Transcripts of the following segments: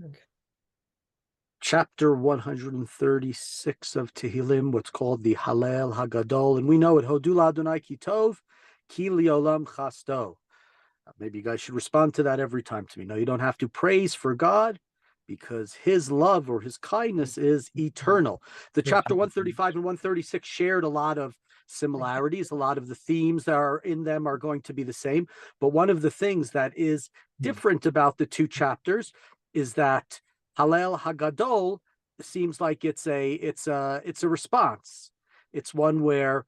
Okay. Chapter 136 of Tehillim, what's called the Hallel Hagadol, and we know it. Hodul Adonai Ki Tov, Ki Liolam Chasto. Maybe you guys should respond to that every time to me. No, you don't have to praise for God because his love or his kindness is eternal. The chapter 135 and 136 shared a lot of similarities. A lot of the themes that are in them are going to be the same. But one of the things that is different about the two chapters is that Hallel Hagadol seems like it's a response. It's one where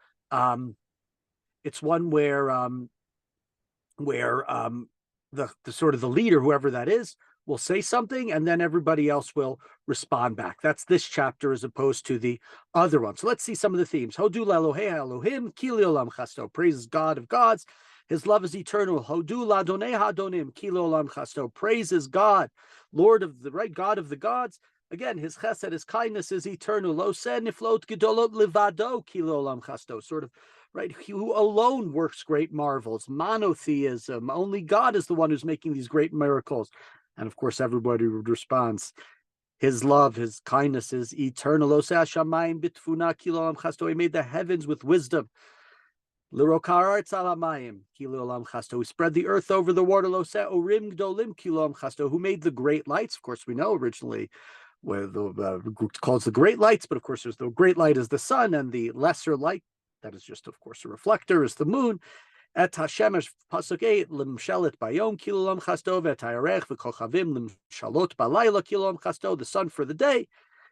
it's one where the sort of the leader, whoever that is, will say something and then everybody else will respond back. That's this chapter as opposed to the other one. So let's see some of the themes. Hodul Elohei Elohim, Kili Olam Chasto, praises God of gods. His love is eternal. Hodul Adonai Hadonim, Kili Olam Chasto, praises God, Lord of the right, God of the gods. Again, his chesed, his kindness is eternal. Lo sen niflot gedolot levado, Kili Olam Chasto, sort of right, who alone works great marvels, monotheism, only God is the one who's making these great miracles. And of course, everybody responds, his love, his kindness is eternal. He made the heavens with wisdom. He spread the earth over the water. Who made the great lights? Of course, we know originally where the group calls the great lights, but of course, there's the great light is the sun, and the lesser light, that is just, of course, a reflector, is the moon. Et Hashemesh pasuk 8 limshalit bayom kilulam chasto v'tayarech v'kochavim limshalot balayla kilulam chasto. The sun for the day,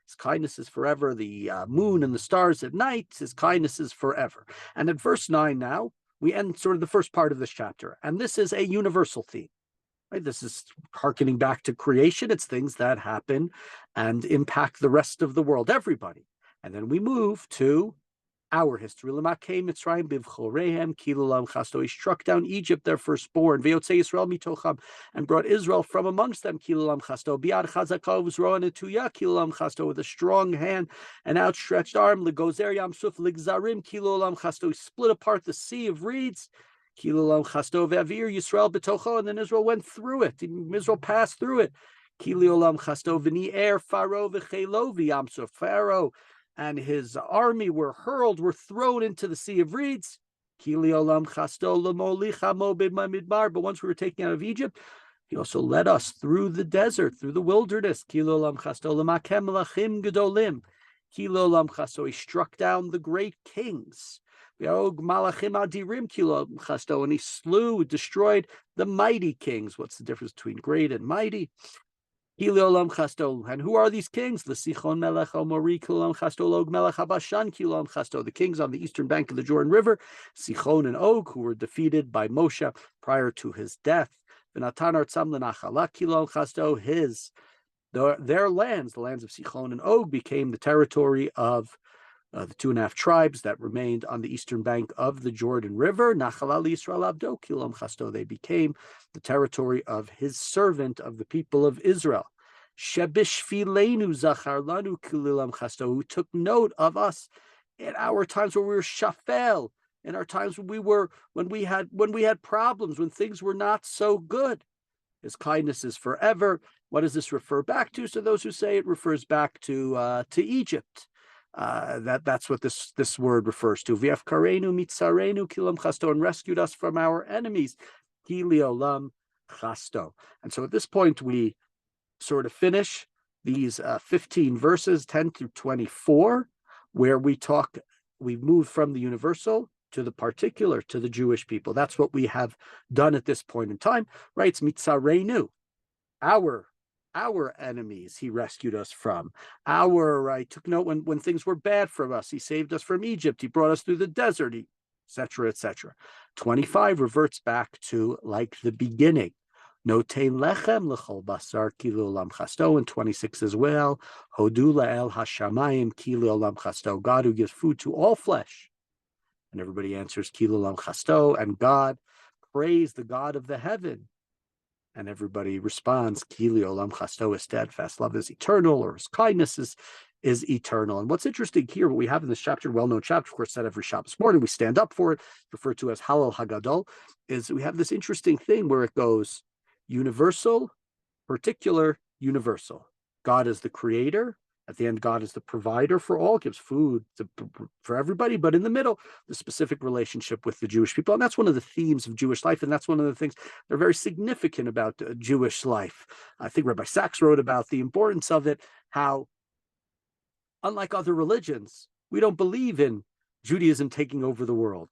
his kindness is forever. The moon and the stars at night, his kindness is forever. And at verse 9 now, we end sort of the first part of this chapter. And this is a universal theme. Right? This is hearkening back to creation. It's things that happen and impact the rest of the world, everybody. And then we move to our history. He struck down Egypt, their firstborn, and brought Israel from amongst them, with a strong hand and outstretched arm. He split apart the sea of reeds. And then Israel went through it. Israel passed through it. Pharaoh and his army were thrown into the Sea of Reeds. But once we were taken out of Egypt, he also led us through the desert, through the wilderness. He struck down the great kings. And he destroyed the mighty kings. What's the difference between great and mighty? And who are these kings? The kings on the eastern bank of the Jordan River, Sichon and Og, who were defeated by Moshe prior to his death. Their lands, the lands of Sichon and Og, became the territory of the 2.5 tribes that remained on the eastern bank of the Jordan River. They became the territory of his servant, of the people of Israel. Who took note of us in our times where we were shafel, in our times when we had problems, when things were not so good. His kindness is forever. What does this refer back to? So those who say it refers back to Egypt. That's what this word refers to. V'yafkarenu mitzarenu kilam chasto, and rescued us from our enemies. Kiliolam chasto. And so at this point we sort of finish these 15 verses, 10 through 24, where we move from the universal to the particular, to the Jewish people. That's what we have done at this point in time. Right? It's mitzarenu, our enemies he rescued us from. Took note when things were bad for us. He saved us from Egypt. He brought us through the desert, etc., etc. 25 reverts back to like the beginning. Notein lechem lechol basar kilu olam chasto, and 26 as well. Hodu la'el hashamayim kilu olam chasto, God who gives food to all flesh. And everybody answers kilu olam chasto, and God, praise the God of the heaven. And everybody responds, Kili olam chasto, his steadfast love is eternal, or his kindness is eternal. And what's interesting here, what we have in this chapter, well-known chapter, of course, said every Shabbos morning, we stand up for it, referred to as Hallel Hagadol, is we have this interesting thing where it goes universal, particular, universal. God is the creator. At the end, God is the provider for all, gives food for everybody. But in the middle, the specific relationship with the Jewish people. And that's one of the themes of Jewish life. And that's one of the things that are very significant about Jewish life. I think Rabbi Sachs wrote about the importance of it, how, unlike other religions, we don't believe in Judaism taking over the world.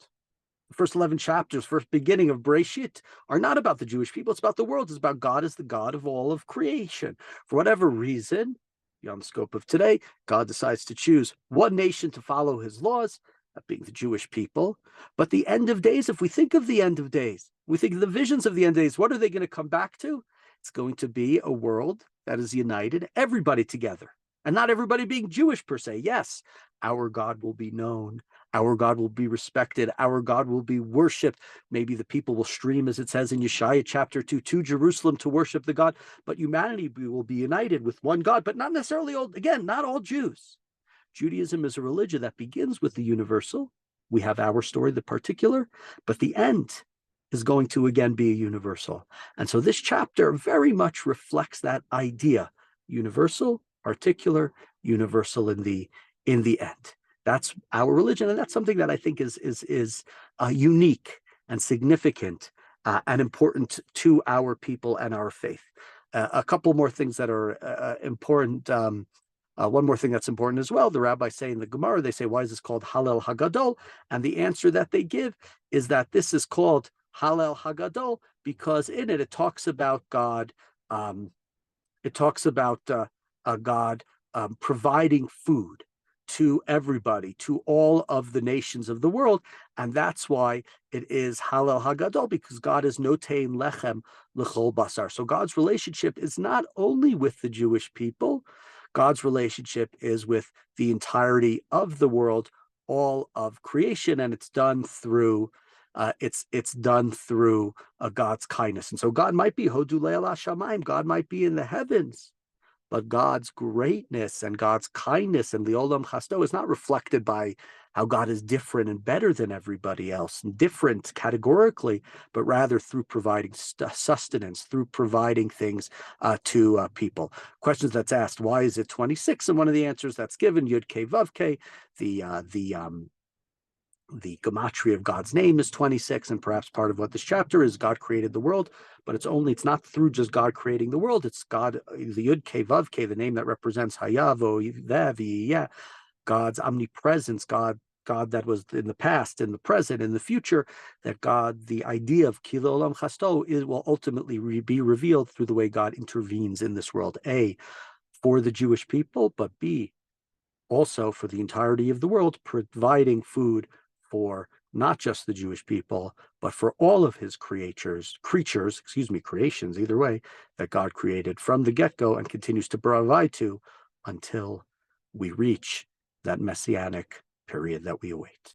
The first 11 chapters, first beginning of Bereshit, are not about the Jewish people. It's about the world. It's about God as the God of all of creation. For whatever reason, beyond the scope of today, God decides to choose one nation to follow his laws, that being the Jewish people. But the end of days, if we think of the end of days, we think of the visions of the end of days, what are they going to come back to? It's going to be a world that is united, everybody together. And not everybody being Jewish per se. Yes, our God will be known. Our God will be respected. Our God will be worshipped. Maybe the people will stream, as it says in Yeshaya chapter 2, to Jerusalem to worship the God. But humanity will be united with one God, but not necessarily all, again, not all Jews. Judaism is a religion that begins with the universal. We have our story, the particular, but the end is going to again be a universal. And so this chapter very much reflects that idea: universal, particular, universal in the end. That's our religion, and that's something that I think is unique and significant and important to our people and our faith. A couple more things that are important. One more thing that's important as well. The rabbis say in the Gemara, they say, why is this called Hallel Hagadol? And the answer that they give is that this is called Hallel Hagadol because in it talks about God. It talks about God providing food to everybody, to all of the nations of the world. And that's why it is Hallel Hagadol, because God is notein lechem l'chol basar. So God's relationship is not only with the Jewish people, God's relationship is with the entirety of the world, all of creation, and it's done through it's done through God's kindness. And so God might be Hodu Le'el HaShamayim, God might be in the heavens, but God's greatness and God's kindness and the Olam Chasto is not reflected by how God is different and better than everybody else, and different categorically, but rather through providing sustenance, through providing things to people. Questions that's asked, why is it 26? And one of the answers that's given, Yud Kei Vav Kei, the gematria of God's name is 26, and perhaps part of what this chapter is, God created the world, but it's not through just God creating the world, it's God, the Yud Kei Vav Kei, the name that represents Hayavo, Vev, God's omnipresence, God that was in the past, in the present, in the future, that God, the idea of Kilo Olam Chasto will ultimately be revealed through the way God intervenes in this world, A, for the Jewish people, but B, also for the entirety of the world, providing food for not just the Jewish people, but for all of his creations, either way, that God created from the get-go and continues to provide to until we reach that messianic period that we await.